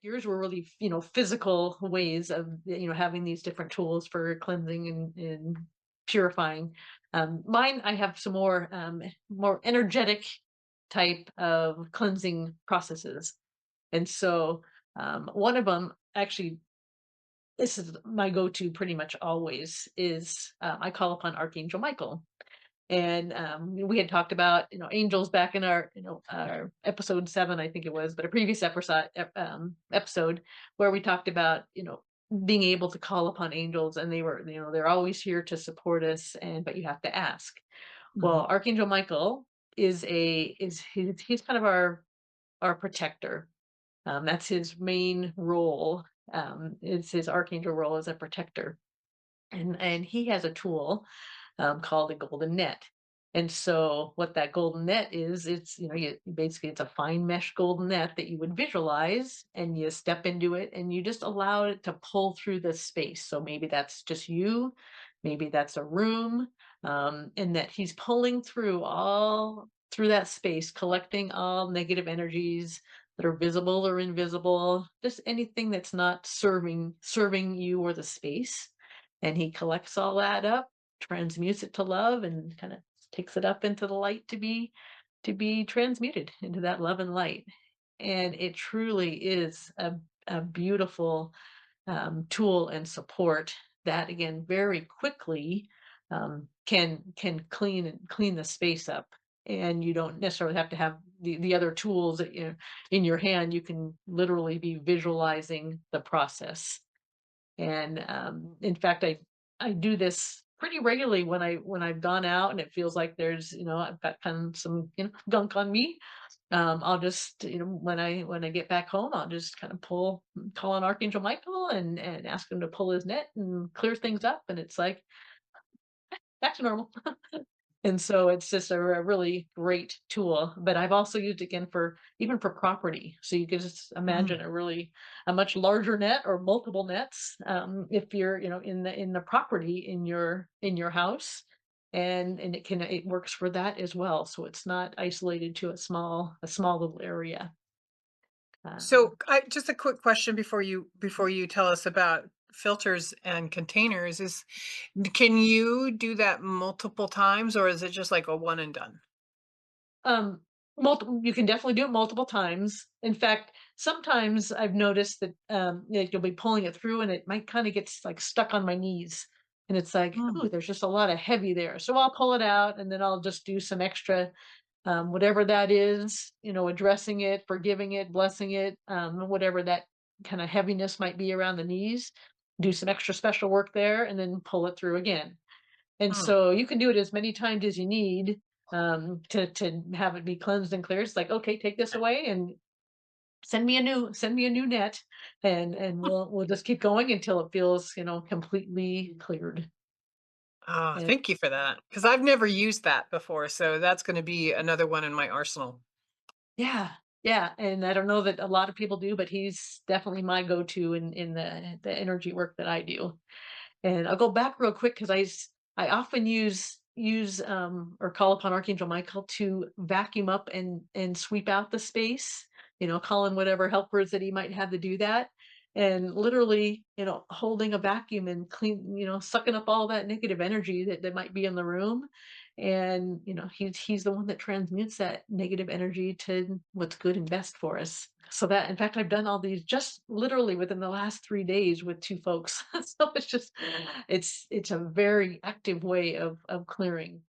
yours were really, physical ways of, having these different tools for cleansing and purifying. Mine, I have some more energetic type of cleansing processes. And so, one of them actually, this is my go-to pretty much always is, I call upon Archangel Michael. And we had talked about, angels back in our episode 7, I think it was, but a previous episode where we talked about, being able to call upon angels, and they're always here to support us, but you have to ask. Mhm. Well, Archangel Michael he's kind of our protector. That's his main role. It's his archangel role as a protector, and he has a tool called a golden net. And so what that golden net is, it's, basically it's a fine mesh golden net that you would visualize, and you step into it and you just allow it to pull through the space. So maybe that's just you, maybe that's a room, and that he's pulling through all through that space, collecting all negative energies that are visible or invisible, just anything that's not serving you or the space. And he collects all that up, transmutes it to love, and kind of takes it up into the light to be transmuted into that love and light. And it truly is a beautiful tool and support that, again, very quickly can clean the space up. And you don't necessarily have to have the other tools that you in your hand. You can literally be visualizing the process. And, in fact, I do this pretty regularly when I've gone out and it feels like there's, I've got kind of some, gunk on me. I'll just, when I get back home, I'll just kind of call on Archangel Michael and ask him to pull his net and clear things up. And it's like back to normal. And so it's just a really great tool, but I've also used it again for even for property. So you can just imagine Mm. a much larger net or multiple nets, if you're, in the property in your house, and it works for that as well. So it's not isolated to a small little area. So, Um, just a quick question before you tell us about filters and containers is can you do that multiple times or is it just like a one and done? Um, multiple you can definitely do it multiple times. In fact, sometimes I've noticed that, you'll be pulling it through and it might kinda get like, stuck on my knees, and it's like, Mm. "Ooh, there's just a lot of heavy there." So I'll pull it out, and then I'll just do some extra, whatever that is, addressing it, forgiving it, blessing it, whatever that kinda heaviness might be around the knees, do some extra special work there, and then pull it through again. And Mm. so you can do it as many times as you need, to have it be cleansed and clear. It's like, okay, take this away and send me a new net, and we'll just keep going until it feels, completely cleared. Ah, And thank you for that because I've never used that before, so that's going to be another one in my arsenal. yeah, yeah. And I don't know that a lot of people do, but he's definitely my go-to in the energy work that I do. And I'll go back real quick because I often use or call upon Archangel Michael to vacuum up and sweep out the space. Call in whatever helpers that he might have to do that, and literally, holding a vacuum and sucking up all that negative energy that might be in the room. And he's the one that transmutes that negative energy to what's good and best for us. So that, in fact, I've done all these just literally within the last 3 days with two folks. So it's a very active way of clearing.